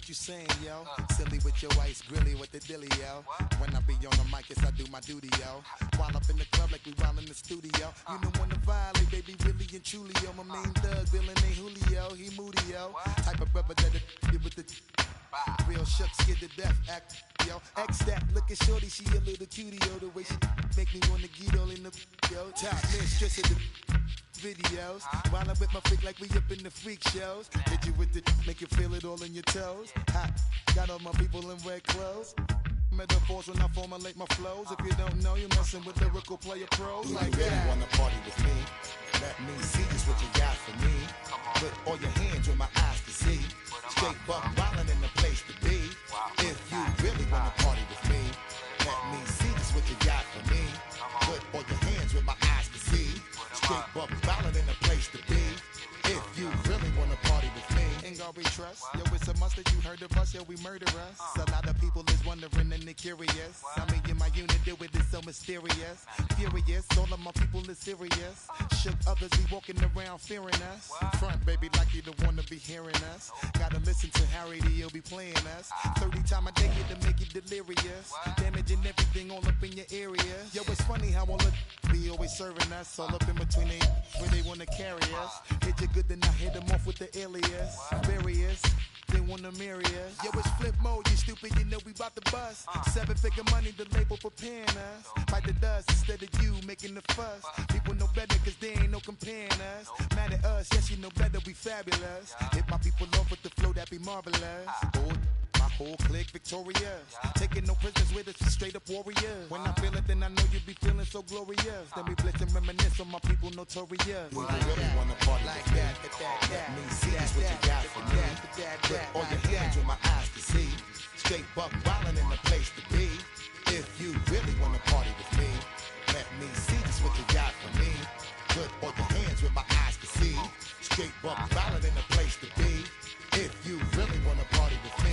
what you saying, yo. Silly with your ice grilly with the dilly, yo. When I be on the mic, yes, I do my duty, yo. While up in the club like we while in the studio. You don't wanna violate, baby, really and truly, yo. My main thug, Bill and ain't Julio, he moody, yo. Type of brother that it with the real shook, scared to death, act, yo. X that, look at shorty, she a little cutie, yo. The way she make me wanna get all in the, yo. Top mistress of the videos. While I'm with my freak like we up in the freak shows. Hit you with the, make you feel it all in your toes. Hot, got all my people in red clothes. Metaphors when I formulate my flows. If you don't know, you're messing with lyrical player pros. Do like you really that. wanna party with me? Let me see just what you got for me. Put all your hands where my eyes can see. Straight buck wildin' in the place to be. If you really wanna party with me, let me see just what you got for me. Put all your hands where my eyes can see. Straight buck wildin' in the place to be. If you really wanna party with me, Ain't gonna be trust. Yo, it's a must that you heard of us. Yo, we murder us. A lot of people is wondering and they curious. I mean, in my unit deal with it so mysterious. Furious, all of my people is serious. Shook others be walking around fearing us. Front, baby, like you don't wanna be hearing us. Gotta listen to Harry D, he'll be playing us. 30 times a day to make you delirious. Damaging everything all up in your area. Yo, it's funny how all of be always serving us. All up in between they where they wanna carry us. Hit you good, then I hit them off with the alias. Various, they wanna marry us. Yo, it's flip mode, you stupid, you know we bout to bust. 7-figure money, the label preparing us. Fight the dust instead of you making the fuss. People know better cause they ain't no comparing us. Mad at us, yes you know better, we fabulous. Hit my people off with the flow, that be marvelous. My whole clique victorious. Taking no prisoners with us, straight up warriors. When I feel it, then I know you be feeling so glorious. Then we blitz and reminisce on my people notorious. do you really wanna party Like with me? that, Let me see just what you got for me. Put all your hands where my eyes can see. Straight buck wildin' in the place to be. If you really wanna party with me, let me see just what you got for me. Put all your hands where my eyes can see. Straight buck wildin' in the place to be. If you really wanna party with me.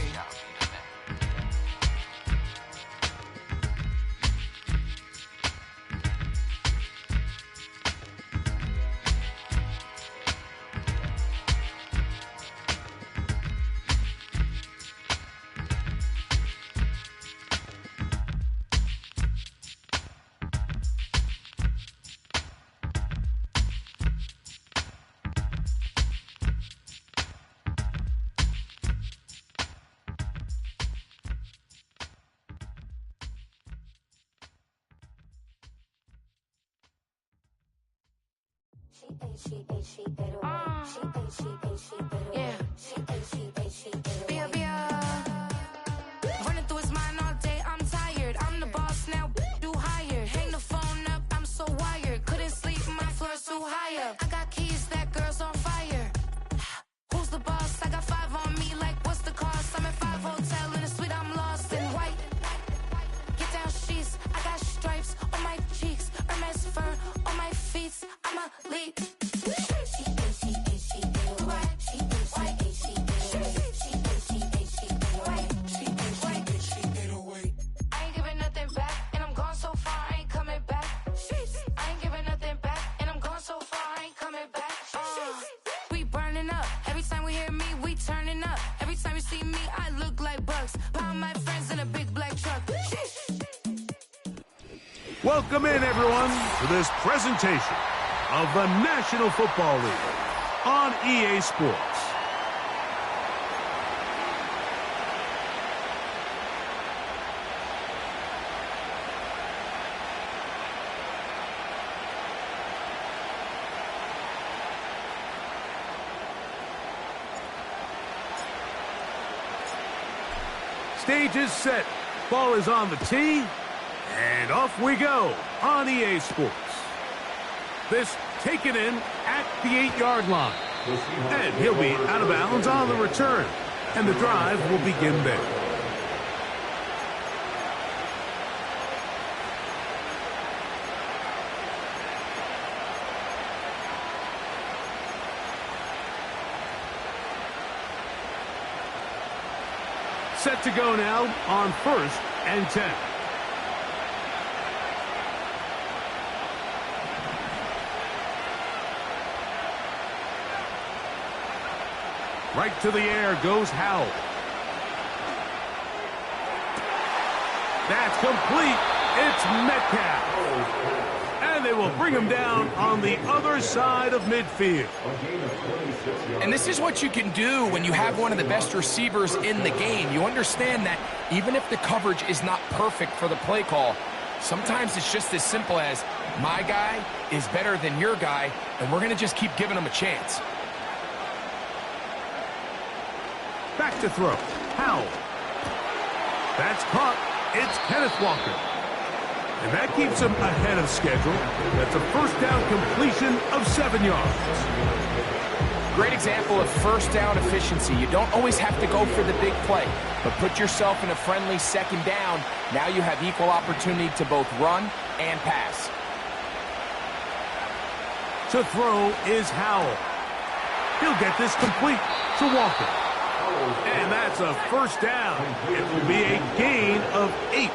Running through his mind all day, I'm tired. I'm the boss now, do higher. Hang the phone up, I'm so wired. Couldn't sleep, my floor's too high up. I got keys, that girl's on fire. Who's the boss? I got 5 on me, like what's the cost? I'm at 5 hotel in a suite, I'm lost in white. Get down sheets, I got stripes on my cheeks. Hermes fur on my feet, I'm a lead. I ain't giving nothing back, and I'm gone so far, I ain't coming back. I ain't giving nothing back, and I'm gone so far, I ain't coming back. We burning up, every time we hear me, we turning up. Every time you see me, I look like bugs. Pound my friends in a big black truck. Welcome in, everyone, to this presentation of the National Football League on EA Sports. Stage is set. Ball is on the tee. And off we go on EA Sports. This taken in at the 8-yard line. And he'll be out of bounds on the return. And the drive will begin there. Set to go now on 1st and 10. Right to the air goes Howell. That's complete. It's Metcalf. And they will bring him down on the other side of midfield. And this is what you can do when you have one of the best receivers in the game. You understand that even if the coverage is not perfect for the play call, sometimes it's just as simple as, my guy is better than your guy, and we're going to just keep giving him a chance. Back to throw. Howell. That's caught. It's Kenneth Walker. And that keeps him ahead of schedule. That's a first down completion of 7 yards. Great example of first down efficiency. You don't always have to go for the big play, but put yourself in a friendly second down. Now you have equal opportunity to both run and pass. To throw is Howell. He'll get this complete to Walker. And that's a first down. It will be a gain of 8.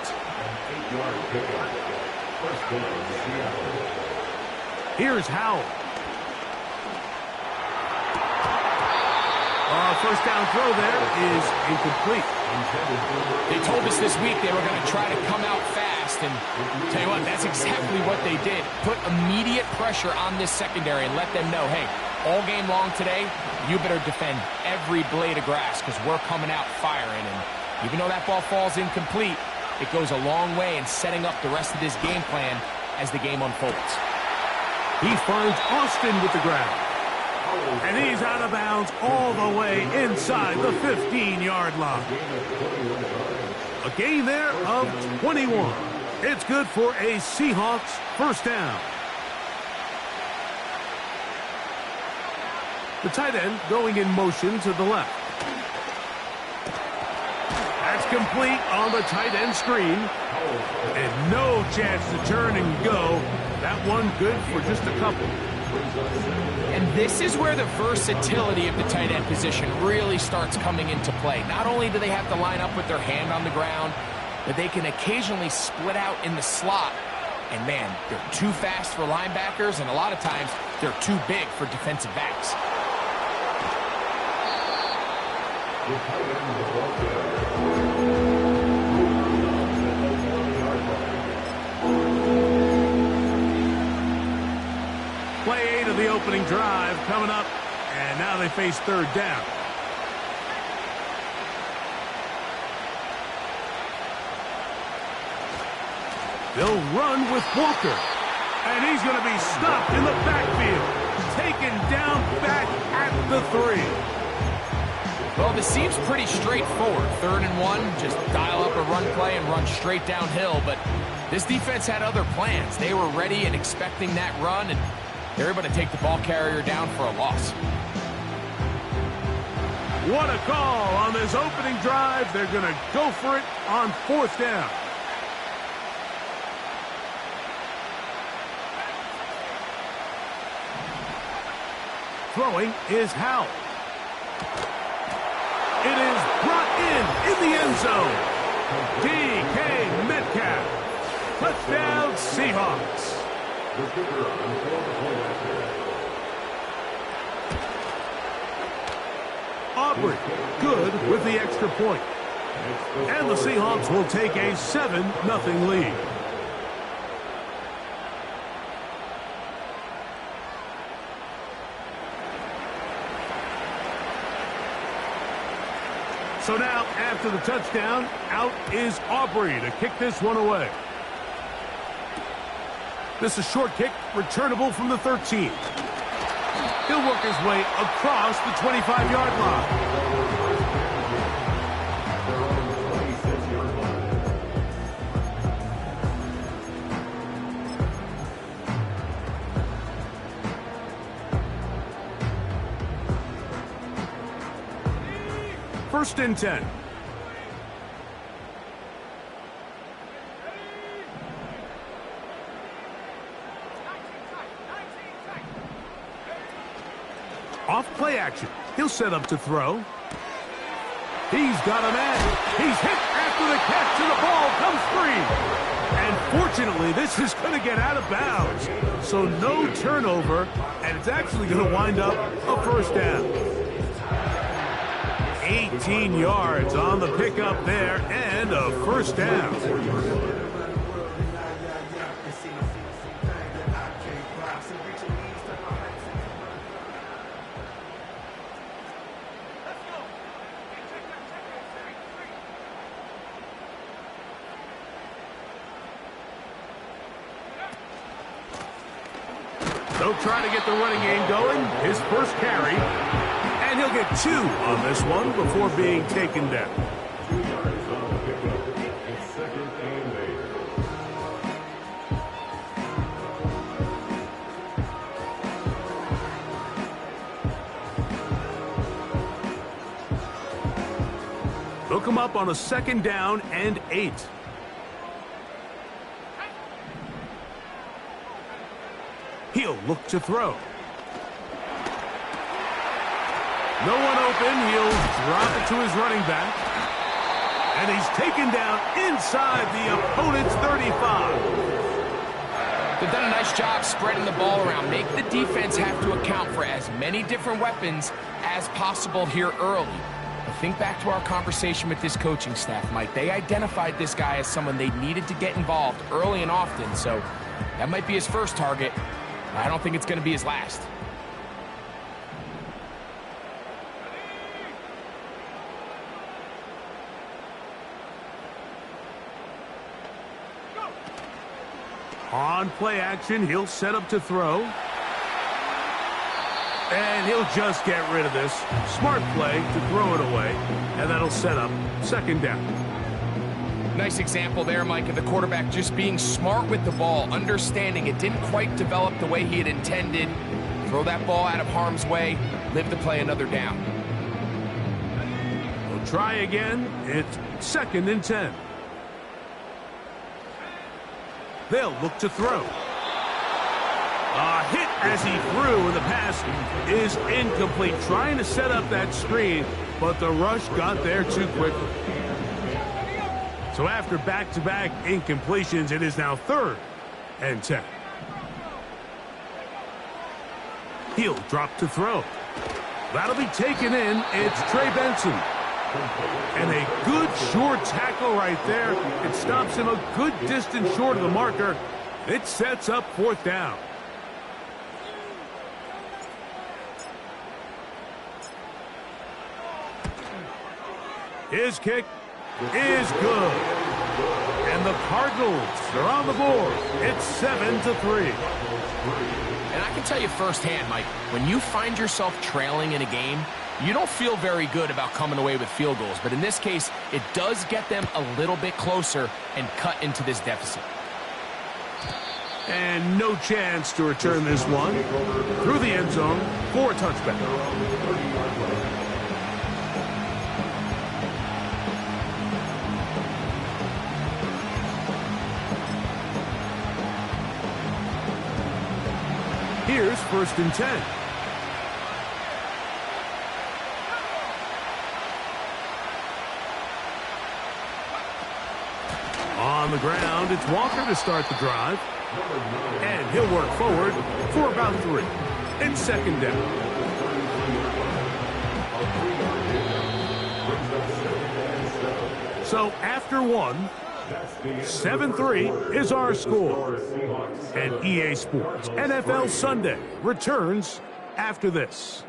Here's Howell. First down throw there is incomplete. They told us this week they were going to try to come out fast, and tell you what, that's exactly what they did. Put immediate pressure on this secondary and let them know, hey, all game long today, you better defend every blade of grass because we're coming out firing. And even though that ball falls incomplete, it goes a long way in setting up the rest of this game plan as the game unfolds. He finds Austin with the ground. And he's out of bounds all the way inside the 15-yard line. A gain there of 21. It's good for a Seahawks first down. The tight end going in motion to the left. That's complete on the tight end screen. And no chance to turn and go. That one good for just a couple. And this is where the versatility of the tight end position really starts coming into play. Not only do they have to line up with their hand on the ground, but they can occasionally split out in the slot. And man, they're too fast for linebackers, and a lot of times they're too big for defensive backs. Play 8 of the opening drive coming up, and now they face third down. They'll run with Walker, and he's going to be stopped in the backfield, taken down back at the 3. Well, this seems pretty straightforward. 3rd and 1, just dial up a run play and run straight downhill, but this defense had other plans. They were ready and expecting that run, and they're able to take the ball carrier down for a loss. What a call on this opening drive. They're going to go for it on 4th down. Throwing is Howell. It is brought in the end zone. DK Metcalf. Touchdown Seahawks. Aubrey, good with the extra point. And the Seahawks will take a 7-0 lead. So now, after the touchdown, out is Aubrey to kick this one away. This is a short kick, returnable from the 13. He'll work his way across the 25-yard line. First and 10. Off play action. He'll set up to throw. He's got a man. He's hit after the catch, and the ball comes free. And fortunately, this is going to get out of bounds. So no turnover, and it's actually going to wind up a first down. 18 yards on the pickup there and a first down. They'll try to get the running game going. His first carry. And he'll get 2 on this one before being taken down. They'll come up on a 2nd down and 8. He'll look to throw. No one open. He'll drop it to his running back. And he's taken down inside the opponent's 35. They've done a nice job spreading the ball around. Make the defense have to account for as many different weapons as possible here early. But think back to our conversation with this coaching staff, Mike. They identified this guy as someone they needed to get involved early and often. So that might be his first target. I don't think it's going to be his last. On play action, he'll set up to throw. And he'll just get rid of this. Smart play to throw it away. And that'll set up 2nd down. Nice example there, Mike, of the quarterback just being smart with the ball, understanding it didn't quite develop the way he had intended. Throw that ball out of harm's way, live to play another down. We'll try again. It's 2nd and 10. They'll look to throw. A hit as he threw, and the pass is incomplete. Trying to set up that screen, but the rush got there too quickly. So after back-to-back incompletions, it is now 3rd and 10. He'll drop to throw. That'll be taken in. It's Trey Benson. And a good short tackle right there. It stops him a good distance short of the marker. It sets up 4th down. His kick is good. And the Cardinals are on the board. It's 7-3. And I can tell you firsthand, Mike, when you find yourself trailing in a game, you don't feel very good about coming away with field goals. But in this case, it does get them a little bit closer and cut into this deficit. And no chance to return this one through the end zone for a touchback. Here's 1st and 10. On the ground, it's Walker to start the drive. And he'll work forward for about 3. And 2nd down. So after 1, 7-3 is our score. And EA Sports NFL Sunday returns after this.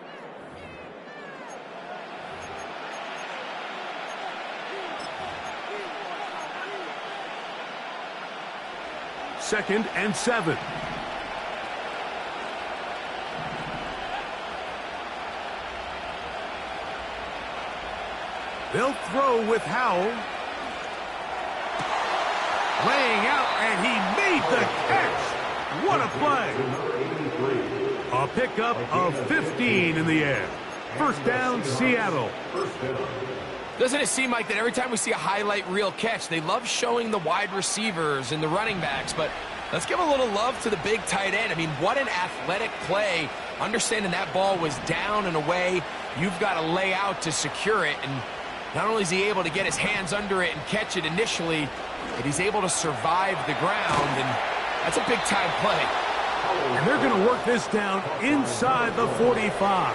Second and 7. They'll throw with Howell. Laying out, and he made the catch. What a play. A pickup of 15 in the air. 1st down, Seattle. Doesn't it seem like that every time we see a highlight reel catch, they love showing the wide receivers and the running backs, but let's give a little love to the big tight end. I mean, what an athletic play. Understanding that ball was down and away, you've got to lay out to secure it, and not only is he able to get his hands under it and catch it initially, but he's able to survive the ground, and that's a big-time play. And they're going to work this down inside the 45.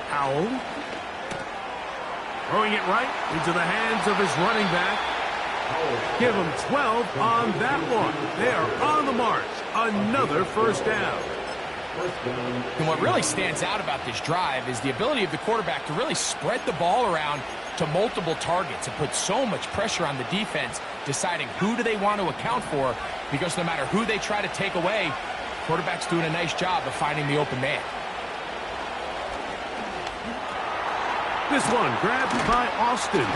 Howell. Throwing it right into the hands of his running back. Give him 12 on that one. They are on the march. Another first down. And what really stands out about this drive is the ability of the quarterback to really spread the ball around to multiple targets and put so much pressure on the defense, deciding who do they want to account for, because no matter who they try to take away, quarterback's doing a nice job of finding the open man. This one grabbed by Austin.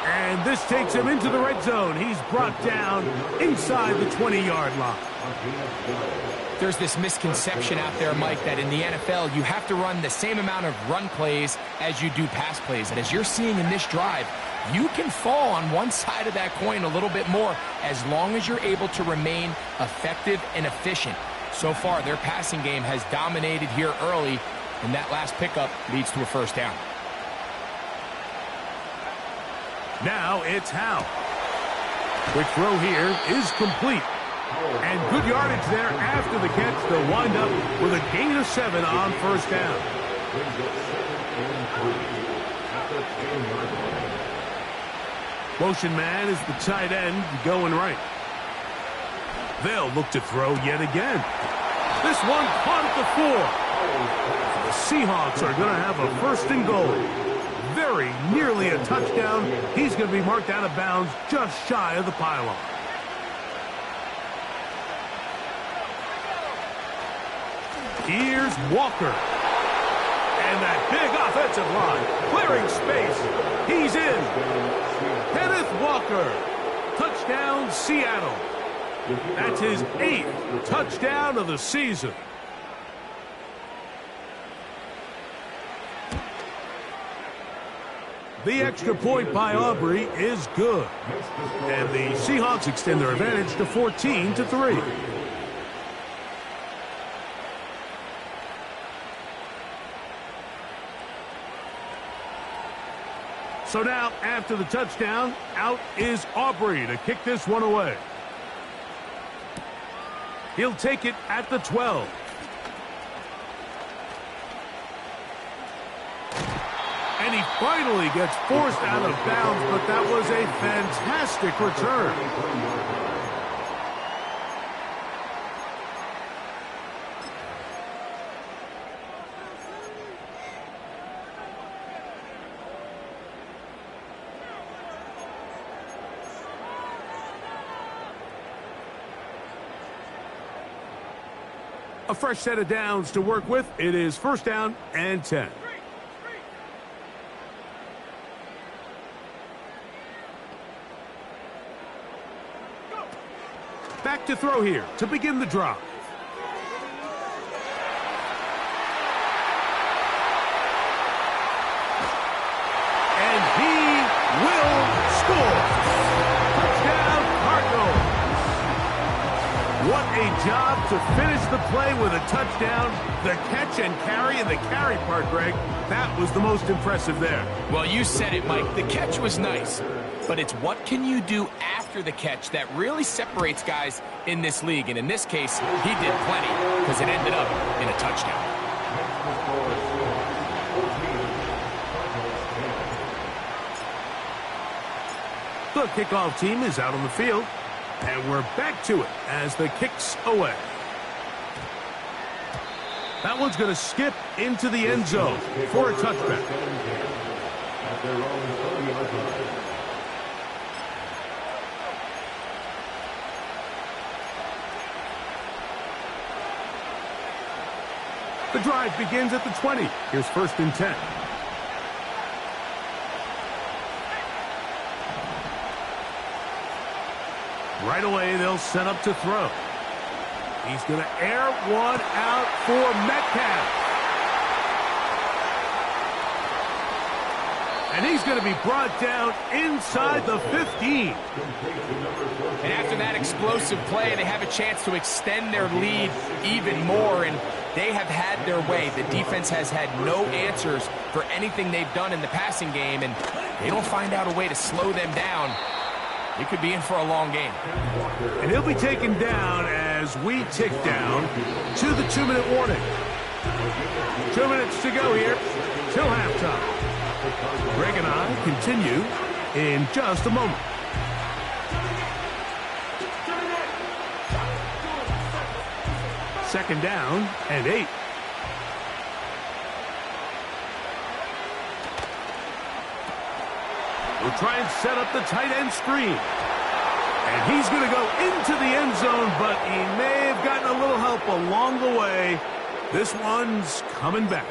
And this takes him into the red zone. He's brought down inside the 20-yard line. There's this misconception out there, Mike, that in the NFL you have to run the same amount of run plays as you do pass plays. And as you're seeing in this drive, you can fall on one side of that coin a little bit more as long as you're able to remain effective and efficient. So far, their passing game has dominated here early, and that last pickup leads to a first down. Now it's Howell. Quick throw here is complete. And good yardage there after the catch. They'll wind up with a gain of 7 on first down. Motion man is the tight end going right. They'll look to throw yet again. This one caught at the 4. The Seahawks are going to have a first and goal. Very nearly a touchdown. He's going to be marked out of bounds just shy of the pylon. Here's Walker. And that big offensive line clearing space. He's in. Kenneth Walker. Touchdown, Seattle. That's his 8th touchdown of the season. The extra point by Aubrey is good. And the Seahawks extend their advantage to 14-3. So now, after the touchdown, out is Aubrey to kick this one away. He'll take it at the 12. And he finally gets forced out of bounds, but that was a fantastic return. A fresh set of downs to work with. It is first down and 10. Back to throw here to begin the drive. And he will score. Touchdown, Cardinals. What a job to finish the play with a touchdown. The catch and carry, and the carry part, Greg, that was the most impressive there. Well, you said it, Mike. The catch was nice, but it's what can you do after the catch that really separates guys in this league. And in this case, he did plenty because it ended up in a touchdown. The kickoff team is out on the field, and we're back to it as the kick's away. That one's going to skip into the end zone for a touchback. The drive begins at the 20. Here's first and 10. Right away, they'll set up to throw. He's going to air one out for Metcalf. And he's going to be brought down inside the 15. And after that explosive play, they have a chance to extend their lead even more, and they have had their way. The defense has had no answers for anything they've done in the passing game, and they don't find out a way to slow them down. He could be in for a long game. And he'll be taken down as we tick down to the 2-minute warning. 2 minutes to go here till halftime. Greg and I continue in just a moment. Second down and 8. We'll try and set up the tight end screen. And he's going to go into the end zone, but he may have gotten a little help along the way. This one's coming back.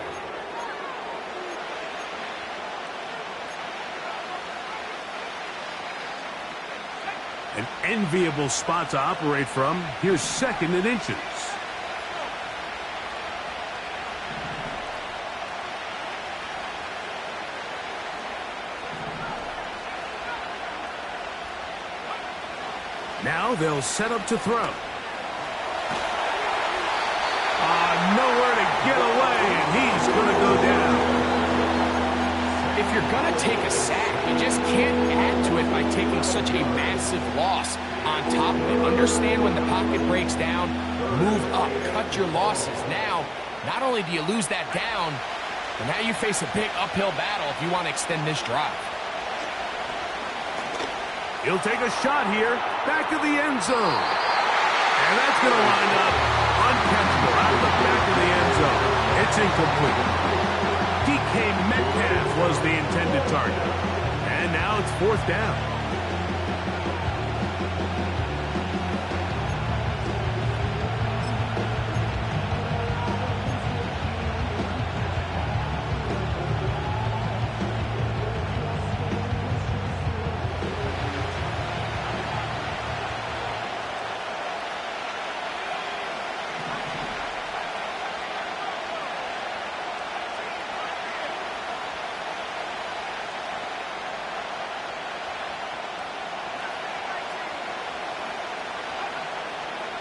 An enviable spot to operate from. Here's 2nd and inches. Now they'll set up to throw. Nowhere to get away, and he's going to go down. If you're going to take a sack, you just can't add to it by taking such a massive loss on top of it. Understand when the pocket breaks down, move up, cut your losses. Now, not only do you lose that down, but now you face a big uphill battle if you want to extend this drive. He'll take a shot here, back of the end zone. And that's going to wind up uncatchable out of the back of the end zone. It's incomplete. DK Metcalf was the intended target. And now it's 4th down.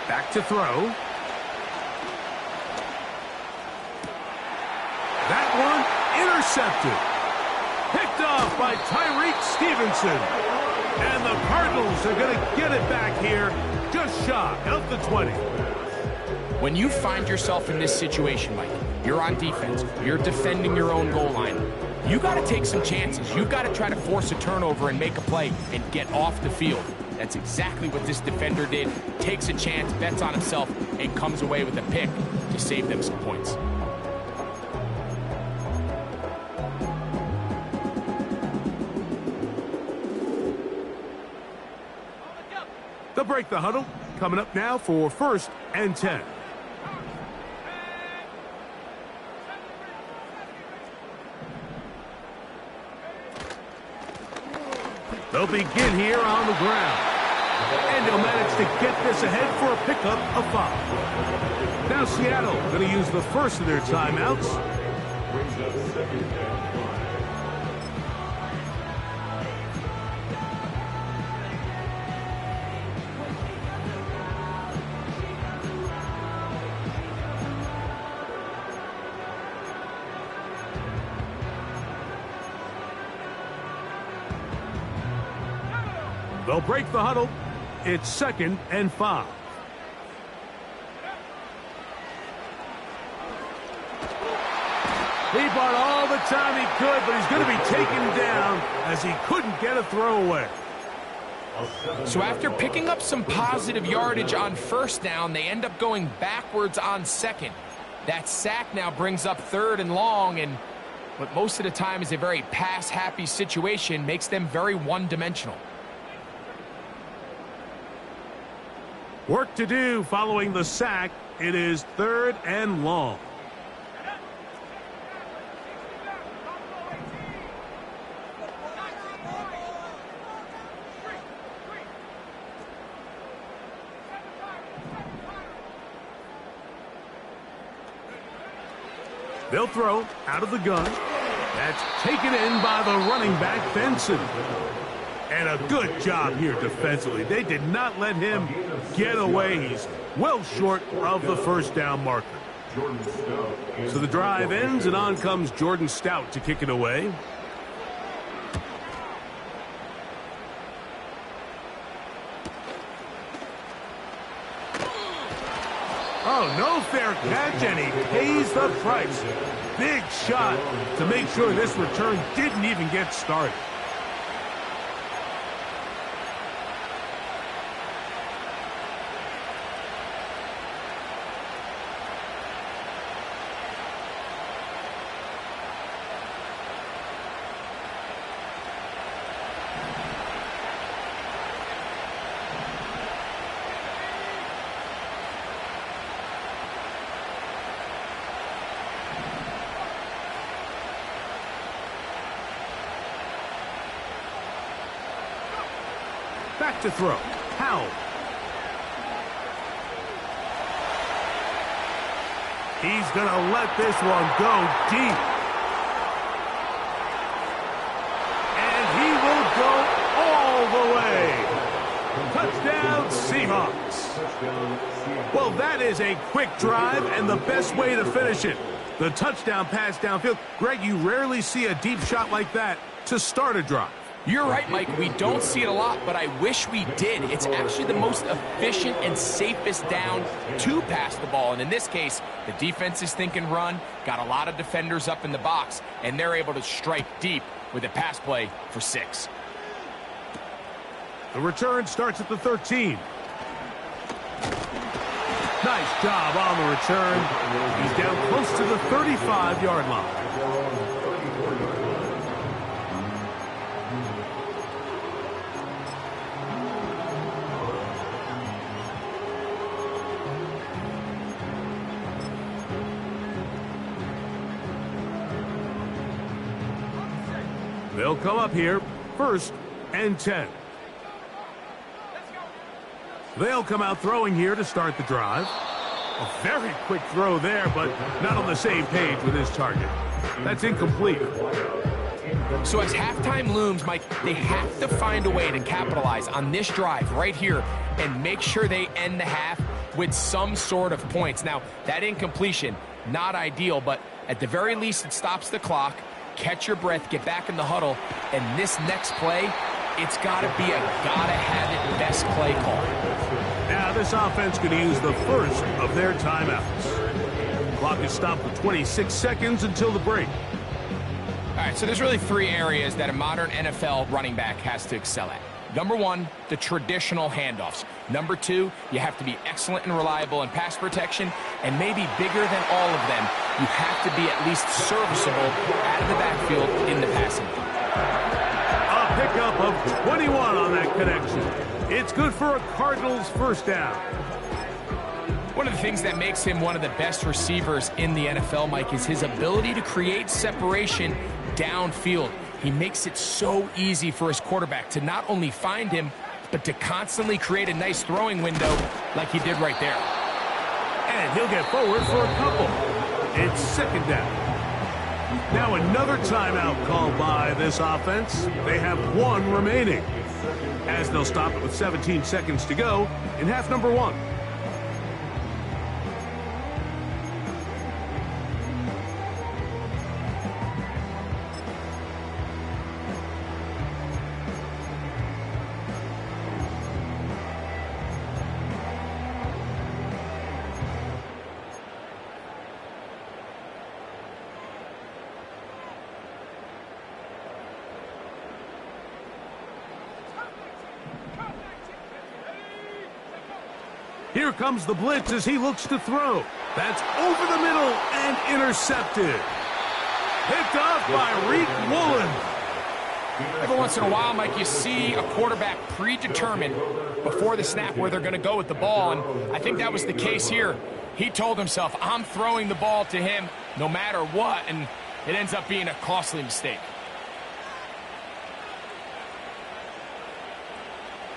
Back to throw. That one intercepted. Picked off by Tyreek Stevenson. And the Cardinals are going to get it back here just shy of the 20. When you find yourself in this situation, Mike, you're on defense, you're defending your own goal line, you got to take some chances. You got to try to force a turnover and make a play and get off the field. That's exactly what this defender did. Takes a chance, bets on himself, and comes away with a pick to save them some points. They'll break the huddle. Coming up now for 1st and 10. They'll begin here on the ground. And they'll manage to get this ahead for a pickup of 5. Now Seattle going to use the first of their timeouts. They'll break the huddle. It's 2nd and 5. He bought all the time he could, but he's going to be taken down as he couldn't get a throwaway. So after picking up some positive yardage on 1st down, they end up going backwards on 2nd. That sack now brings up 3rd and long, and what most of the time is a very pass-happy situation makes them very one-dimensional. Work to do following the sack. It is 3rd and long. They'll throw out of the gun. That's taken in by the running back, Benson. And a good job here defensively. They did not let him get away. He's well short of the 1st down marker. So the drive ends, and on comes Jordan Stout to kick it away. Oh, no fair catch, and he pays the price. Big shot to make sure this return didn't even get started. Back to throw. Howell. He's going to let this one go deep. And he will go all the way. Touchdown, Seahawks. Well, that is a quick drive and the best way to finish it. The touchdown pass downfield. Greg, you rarely see a deep shot like that to start a drive. You're right, Mike. We don't see it a lot, but I wish we did. It's actually the most efficient and safest down to pass the ball. And in this case, the defense is thinking run, got a lot of defenders up in the box, and they're able to strike deep with a pass play for 6. The return starts at the 13. Nice job on the return. He's down close to the 35-yard line. They'll come up here, 1st and 10. They'll come out throwing here to start the drive. A very quick throw there, but not on the same page with his target. That's incomplete. So as halftime looms, Mike, they have to find a way to capitalize on this drive right here and make sure they end the half with some sort of points. Now, that incompletion, not ideal, but at the very least it stops the clock. Catch your breath, get back in the huddle, and this next play, it's got to be a gotta-have-it best play call. Now this offense going to use the first of their timeouts. Clock is stopped with 26 seconds until the break. All right, so there's really 3 areas that a modern NFL running back has to excel at. Number 1, the traditional handoffs. Number 2, you have to be excellent and reliable in pass protection, and maybe bigger than all of them, you have to be at least serviceable out of the backfield in the passing game. A pickup of 21 on that connection. It's good for a Cardinals first down. One of the things that makes him one of the best receivers in the NFL, Mike, is his ability to create separation downfield. He makes it so easy for his quarterback to not only find him, but to constantly create a nice throwing window like he did right there. And he'll get forward for a couple. It's 2nd down. Now another timeout called by this offense. They have 1 remaining, as they'll stop it with 17 seconds to go in half number 1. Here comes the blitz as he looks to throw. That's over the middle and intercepted. Picked off by Reek Woolen. Every once in a while, Mike, you see a quarterback predetermined before the snap where they're going to go with the ball, and I think that was the case here. He told himself, I'm throwing the ball to him no matter what, and it ends up being a costly mistake.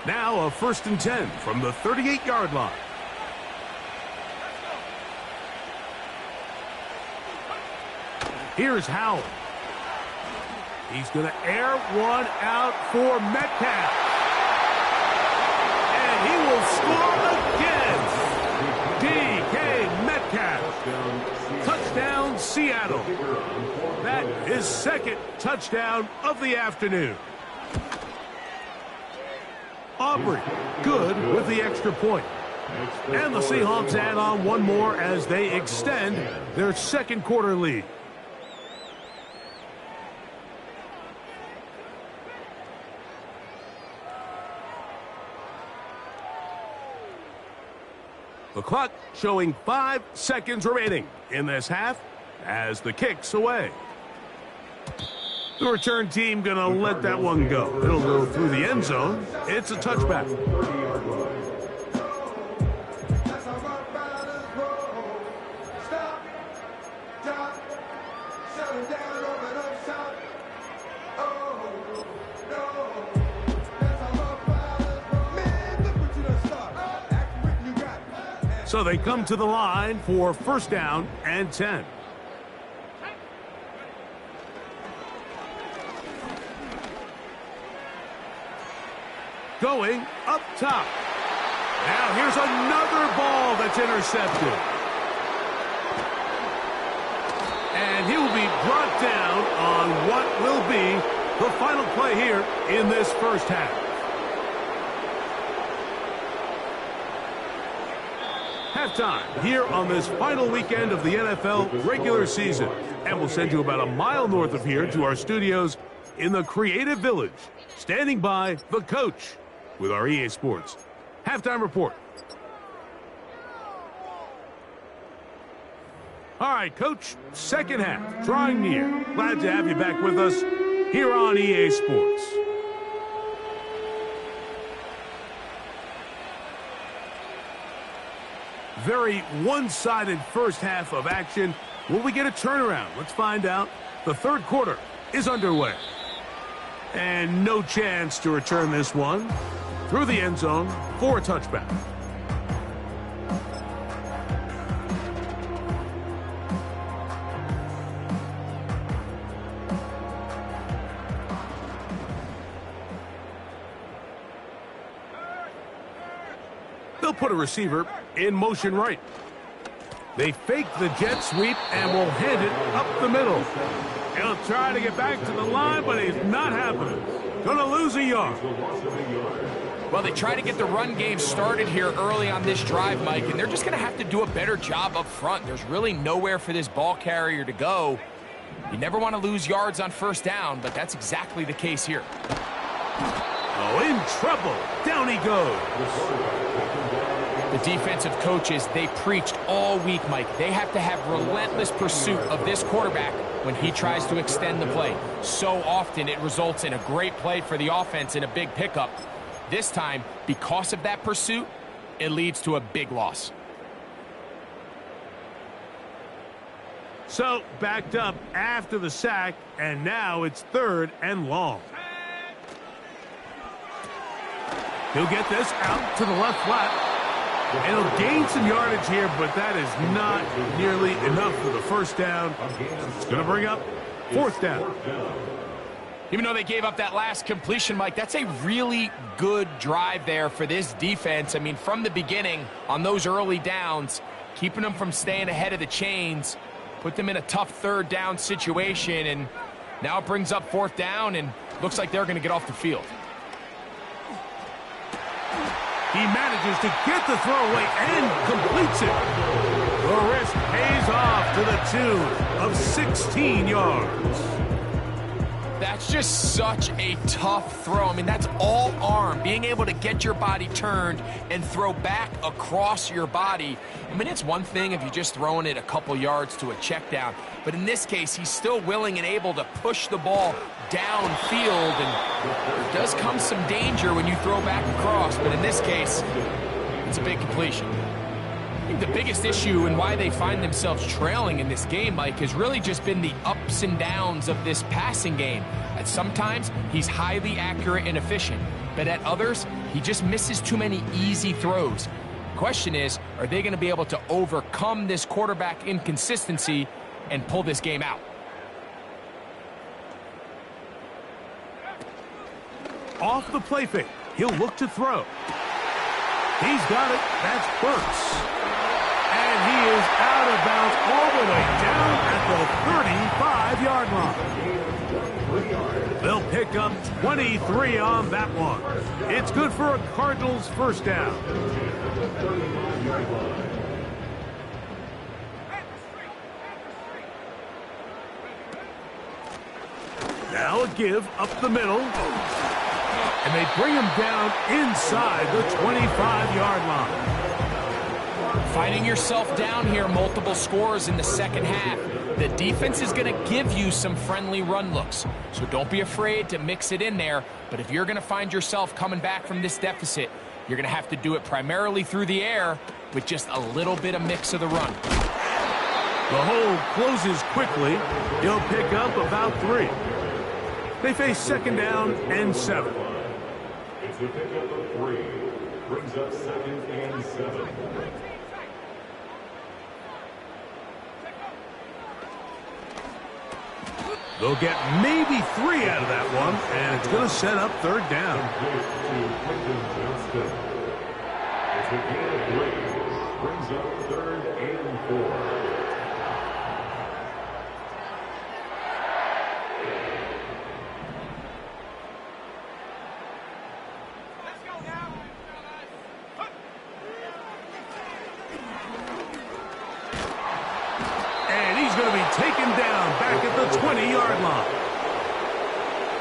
Now a 1st and 10 from the 38-yard line. Here's Howell. He's going to air one out for Metcalf. And he will score again. DK Metcalf. Touchdown, Seattle. That is 2nd touchdown of the afternoon. Aubrey, good with the extra point. And the Seahawks add on one more as they extend their second quarter lead. The clock showing 5 seconds remaining in this half as the kick's away. The return team going to let that one go. It'll go through the end zone. It's a touchback. So they come to the line for first down and 10. Going up top. Now here's another ball that's intercepted. And he will be brought down on what will be the final play here in this first half. Halftime here on this final weekend of the NFL regular season. And we'll send you about a mile north of here to our studios in the Creative Village. Standing by the coach with our EA Sports halftime report. All right, Coach, second half, drawing near. Glad to have you back with us here on EA Sports. Very one-sided first half of action. Will we get a turnaround? Let's find out. The third quarter is underway. And no chance to return this one through the end zone for a touchback. They'll put a receiver in motion right. They fake the jet sweep and will hand it up the middle. He'll try to get back to the line, but it's not happening. Gonna lose a yard. Well, they try to get the run game started here early on this drive, Mike, and they're just going to have to do a better job up front. There's really nowhere for this ball carrier to go. You never want to lose yards on first down, but that's exactly the case here. Oh, in trouble. Down he goes. The defensive coaches, they preached all week, Mike. They have to have relentless pursuit of this quarterback when he tries to extend the play. So often it results in a great play for the offense and a big pickup. This time, because of that pursuit, it leads to a big loss. So, backed up after the sack, and now it's third and long. He'll get this out to the left flat. And he'll gain some yardage here, but that is not nearly enough for the first down. It's going to bring up fourth down. Even though they gave up that last completion, Mike, that's a really good drive there for this defense. I mean, from the beginning, on those early downs, keeping them from staying ahead of the chains, put them in a tough third down situation, and now it brings up fourth down, and looks like they're going to get off the field. He manages to get the throw away and completes it. The risk pays off to the tune of 16 yards. That's just such a tough throw. I mean, that's all arm, being able to get your body turned and throw back across your body. I mean, it's one thing if you're just throwing it a couple yards to a check down, but in this case, he's still willing and able to push the ball downfield, and there does come some danger when you throw back across, but in this case, it's a big completion. I think the biggest issue and why they find themselves trailing in this game, Mike, has really just been the ups and downs of this passing game. At sometimes, he's highly accurate and efficient, but at others, he just misses too many easy throws. The question is, are they going to be able to overcome this quarterback inconsistency and pull this game out? Off the play fake, he'll look to throw. He's got it. That's Burks. And he is out of bounds all the way down at the 35-yard line. They'll pick pick up 23 on that one. It's good for a Cardinals first down. Now a give up the middle. And they bring him down inside the 25-yard line. Finding yourself down here, multiple scores in the second half. The defense is going to give you some friendly run looks, so don't be afraid to mix it in there. But if you're going to find yourself coming back from this deficit, you're going to have to do it primarily through the air with just a little bit of mix of the run. The hole closes quickly. He'll pick up about 3. They face second down and 7. It's the pickup of 3. Brings up second and 7. They'll get maybe 3 out of that one, and it's going to set up third down. It's a gain of 3. Brings up third and 4. Taken down back at the 20-yard line.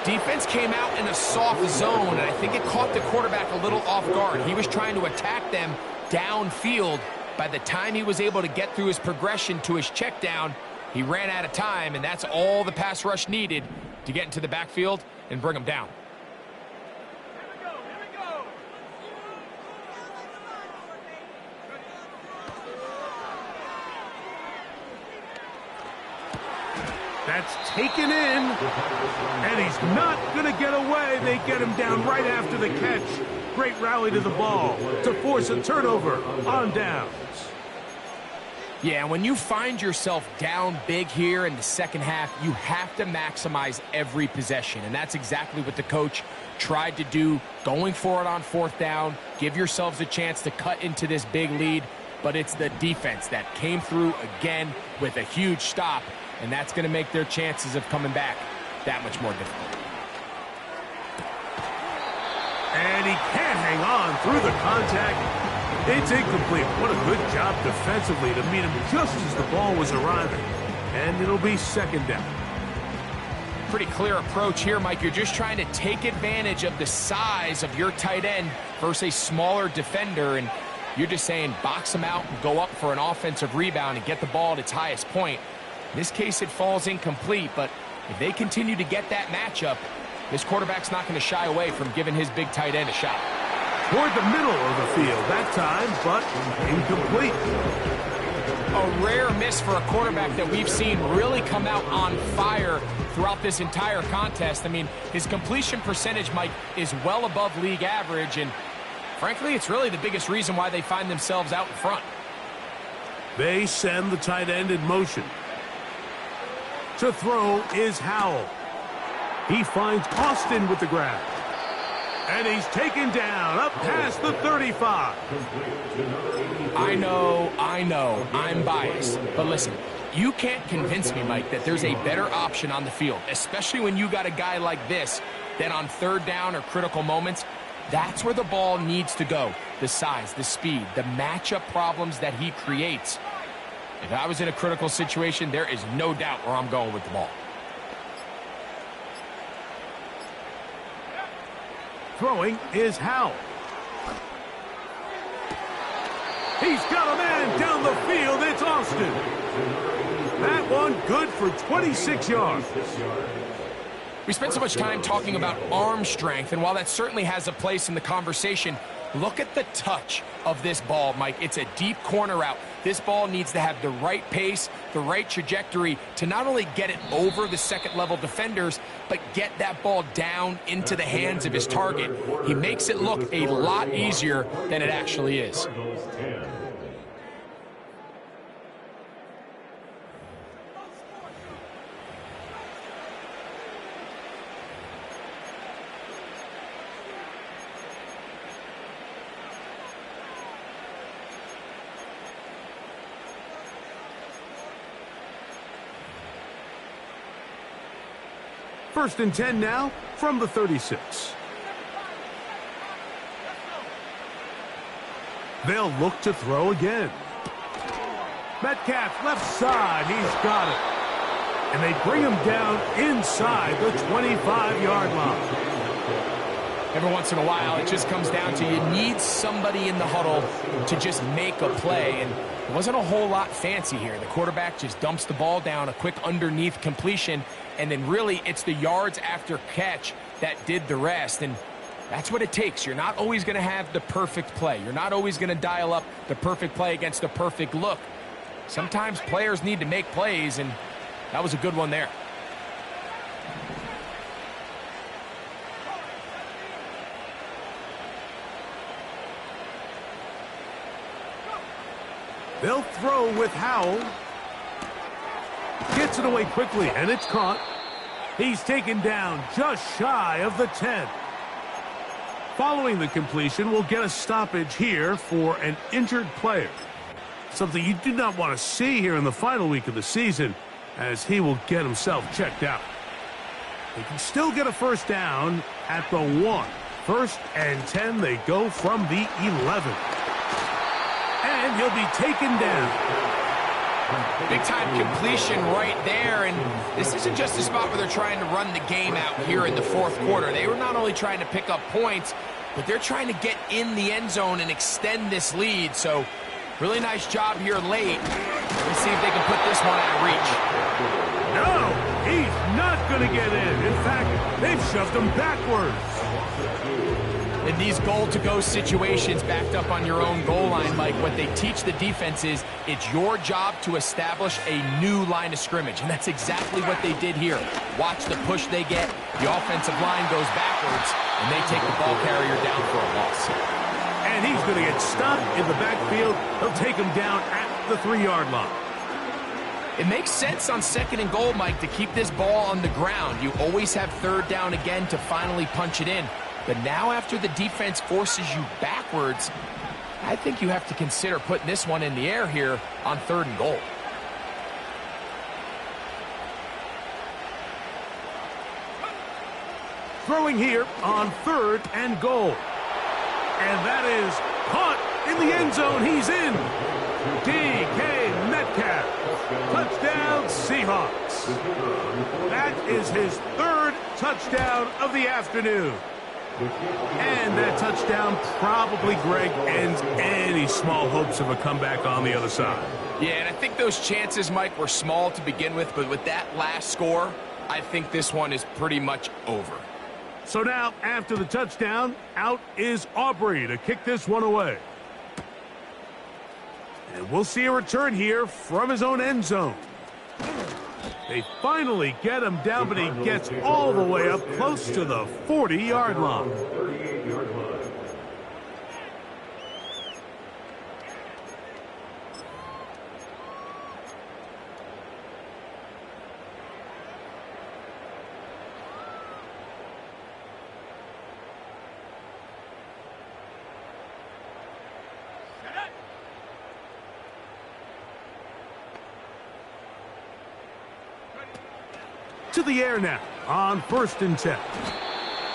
Defense came out in a soft zone, and I think it caught the quarterback a little off guard. He was trying to attack them downfield. By the time he was able to get through his progression to his check down, he ran out of time, and that's all the pass rush needed to get into the backfield and bring him down. That's taken in, and he's not going to get away. They get him down right after the catch. Great rally to the ball to force a turnover on downs. Yeah, when you find yourself down big here in the second half, you have to maximize every possession, and that's exactly what the coach tried to do, going for it on fourth down, give yourselves a chance to cut into this big lead, but it's the defense that came through again with a huge stop, and that's going to make their chances of coming back that much more difficult. And he can't hang on through the contact. It's incomplete. What a good job defensively to meet him just as the ball was arriving. And it'll be second down. Pretty clear approach here, Mike. You're just trying to take advantage of the size of your tight end versus a smaller defender, and you're just saying box him out and go up for an offensive rebound and get the ball at its highest point. In this case, it falls incomplete, but if they continue to get that matchup, this quarterback's not going to shy away from giving his big tight end a shot. Toward the middle of the field that time, but incomplete. A rare miss for a quarterback that we've seen really come out on fire throughout this entire contest. I mean, his completion percentage, Mike, is well above league average, and frankly, it's really the biggest reason why they find themselves out in front. They send the tight end in motion. To throw is Howell. He finds Austin with the grab. And he's taken down up past the 35. I know, I'm biased. But listen, you can't convince me, Mike, that there's a better option on the field, especially when you got a guy like this, that on third down or critical moments, that's where the ball needs to go. The size, the speed, the matchup problems that he creates. If I was in a critical situation, there is no doubt where I'm going with the ball. Throwing is Howell. He's got a man down the field. It's Austin. That one good for 26 yards. We spent so much time talking about arm strength, and while that certainly has a place in the conversation, look at the touch of this ball, Mike. It's a deep corner route. This ball needs to have the right pace, the right trajectory to not only get it over the second-level defenders, but get that ball down into the hands of his target. He makes it look a lot easier than it actually is. First and 10 now from the 36. They'll look to throw again. Metcalf left side. He's got it. And they bring him down inside the 25-yard line. Every once in a while, it just comes down to you need somebody in the huddle to just make a play. And it wasn't a whole lot fancy here. The quarterback just dumps the ball down, a quick underneath completion, and then really it's the yards after catch that did the rest. And that's what it takes. You're not always going to have the perfect play. You're not always going to dial up the perfect play against the perfect look. Sometimes players need to make plays, and that was a good one there. They'll throw with Howell. Gets it away quickly, and it's caught. He's taken down just shy of the 10. Following the completion, we'll get a stoppage here for an injured player. Something you do not want to see here in the final week of the season, as he will get himself checked out. They can still get a first down at the 1. First and 10, they go from the 11. And he'll be taken down. Big-time completion right there, and this isn't just a spot where they're trying to run the game out here in the fourth quarter. They were not only trying to pick up points, but they're trying to get in the end zone and extend this lead. So, really nice job here late. Let's see if they can put this one out of reach. No, he's not going to get in. In fact, they've shoved him backwards. In these goal-to-go situations backed up on your own goal line, Mike, what they teach the defense is it's your job to establish a new line of scrimmage, and that's exactly what they did here. Watch the push they get. The offensive line goes backwards, and they take the ball carrier down for a loss. And he's going to get stopped in the backfield. They'll take him down at the 3-yard line. It makes sense on second and goal, Mike, to keep this ball on the ground. You always have third down again to finally punch it in. But now after the defense forces you backwards, I think you have to consider putting this one in the air here on third and goal. Throwing here on third and goal. And that is caught in the end zone. He's in. DK Metcalf. Touchdown, Seahawks. That is his third touchdown of the afternoon. And that touchdown probably, Greg, ends any small hopes of a comeback on the other side. Yeah, and I think those chances, Mike, were small to begin with, but with that last score, I think this one is pretty much over. So now, after the touchdown, out is Aubrey to kick this one away. And we'll see a return here from his own end zone. They finally get him down, but he gets all the way up close to the 40-yard line. To the air now on first and 10.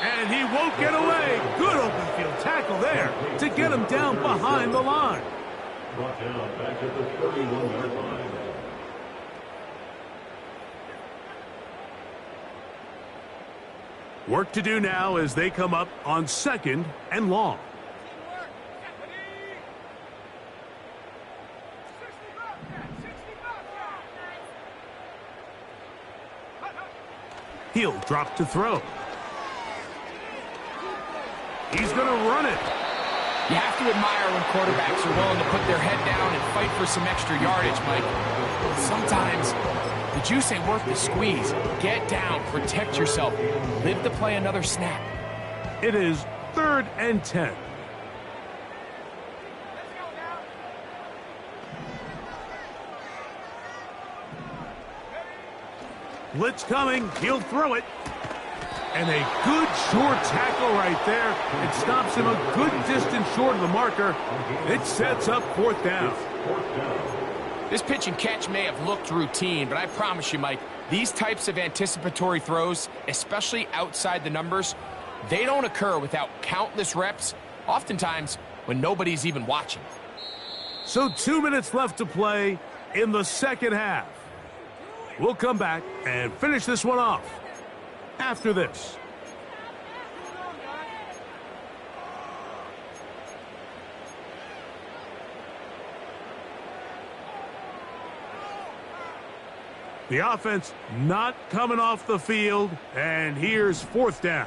And he won't get away. Good open field tackle there to get him down behind the line. Brought down back at the 31-yard line. Work to do now as they come up on second and long. He'll drop to throw. He's going to run it. You have to admire when quarterbacks are willing to put their head down and fight for some extra yardage, Mike. Sometimes the juice ain't worth the squeeze. Get down, protect yourself, live to play another snap. It is third and 10. Blitz coming. He'll throw it. And a good short tackle right there. It stops him a good distance short of the marker. It sets up fourth down. This pitch and catch may have looked routine, but I promise you, Mike, these types of anticipatory throws, especially outside the numbers, they don't occur without countless reps, oftentimes when nobody's even watching. So 2 minutes left to play in the second half. We'll come back and finish this one off after this. The offense not coming off the field, and here's fourth down.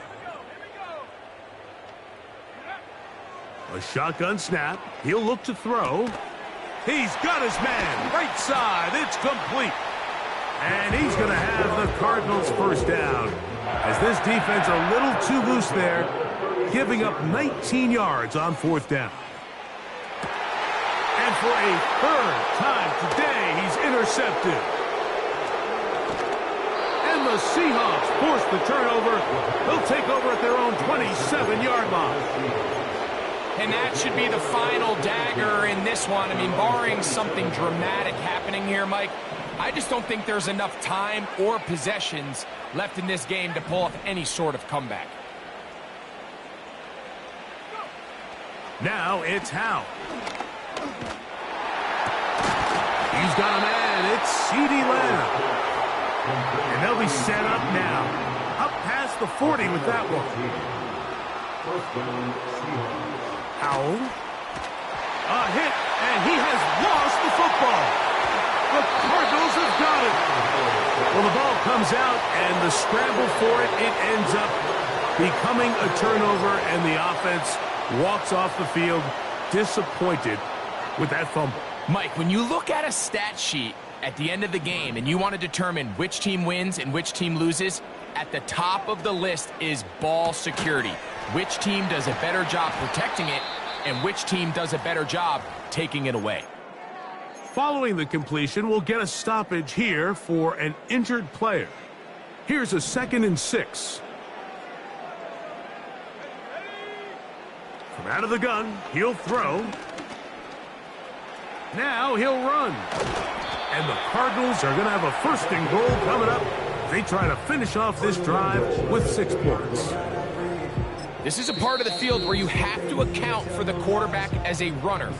A shotgun snap. He'll look to throw. He's got his man. Right side. It's complete. And he's going to have the Cardinals first down, as this defense a little too loose there, giving up 19 yards on fourth down. And for a third time today, he's intercepted. And the Seahawks force the turnover. They'll take over at their own 27-yard line. And that should be the final dagger in this one. I mean, barring something dramatic happening here, Mike, I just don't think there's enough time or possessions left in this game to pull off any sort of comeback. Now it's Howe. He's got a man. It's CeeDee Lamb. And they'll be set up now. Up past the 40 with that one. Howell. A hit, and he has lost the football. The Cardinals have got it. Well, the ball comes out, and the scramble for it, it ends up becoming a turnover, and the offense walks off the field disappointed with that fumble. Mike, when you look at a stat sheet at the end of the game and you want to determine which team wins and which team loses, at the top of the list is ball security. Which team does a better job protecting it and which team does a better job taking it away. Following the completion, we'll get a stoppage here for an injured player. Here's a 2nd and 6. From out of the gun, he'll throw. Now he'll run. And the Cardinals are going to have a 1st and goal coming up. They try to finish off this drive with 6 points. This is a part of the field where you have to account for the quarterback as a runner.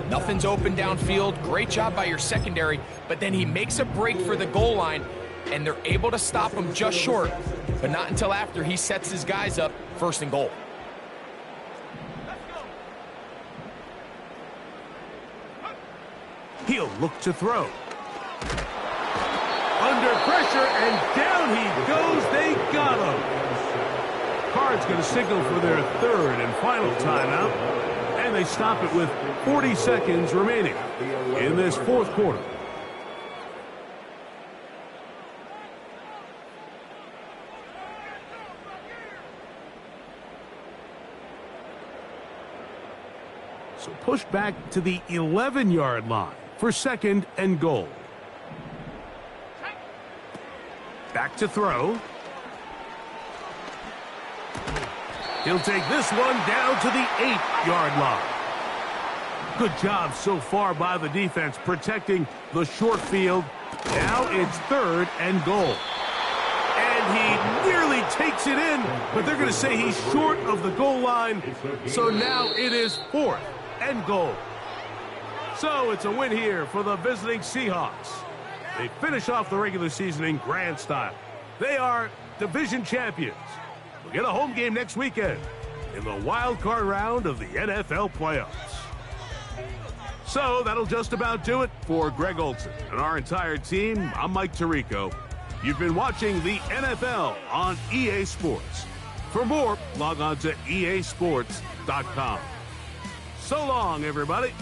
Nothing's open downfield. Great job by your secondary, but then he makes a break for the goal line, and they're able to stop him just short, but not until after he sets his guys up 1st and goal. He'll look to throw. Under pressure, and down he goes. They got him. Card's going to signal for their 3rd and final timeout, and they stop it with 40 seconds remaining in this 4th quarter. So pushed back to the 11-yard line for 2nd and goal. Back to throw. He'll take this one down to the 8-yard line. Good job so far by the defense protecting the short field. Now it's 3rd and goal. And he nearly takes it in, but they're going to say he's short of the goal line. So now it is 4th and goal. So it's a win here for the visiting Seahawks. They finish off the regular season in grand style. They are division champions. We'll get a home game next weekend in the wild card round of the NFL playoffs. So that'll just about do it for Greg Olson and our entire team. I'm Mike Tirico. You've been watching the NFL on EA Sports. For more, log on to easports.com. So long, everybody.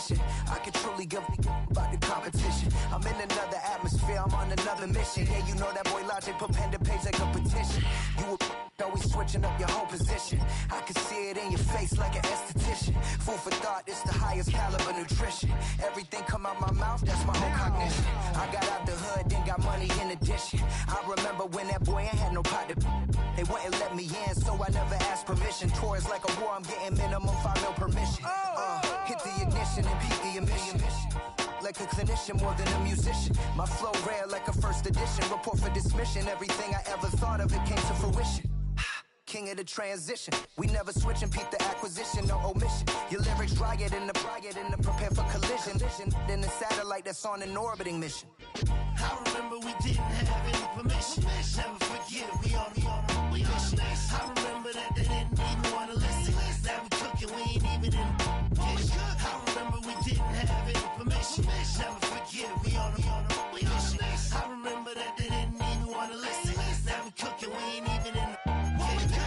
mission. I can truly give about the competition. I'm in another atmosphere, I'm on another mission. Yeah, you know that boy Logic put pen to page like a petition. You always switching up your whole position. I can see it in your face like an esthetician. Food for thought, it's the highest caliber nutrition. Everything come out my mouth, that's my own cognition. I got out the hood, then got money in addition. I remember when that boy ain't had no pot to. They wouldn't let me in, so I never asked permission. Tours like a war, I'm getting minimum 5 mil permission. Hit the ignition and beat the emission. Like a clinician more than a musician. My flow rare like a first edition. Report for dismission. Everything I ever thought of, it came to fruition. King of the transition. We never switch and peep the acquisition, no omission. Your lyrics dry it in the prepare for collision. Then the satellite that's on an orbiting mission. I remember we didn't have any permission. Never forget we on a mission. I remember that they didn't even want to listen. Now we cooking, we ain't even in the kitchen. I remember we didn't have any permission. Never forget we on a mission. I remember that they didn't even want to listen. Now we cooking, we ain't even in the kitchen.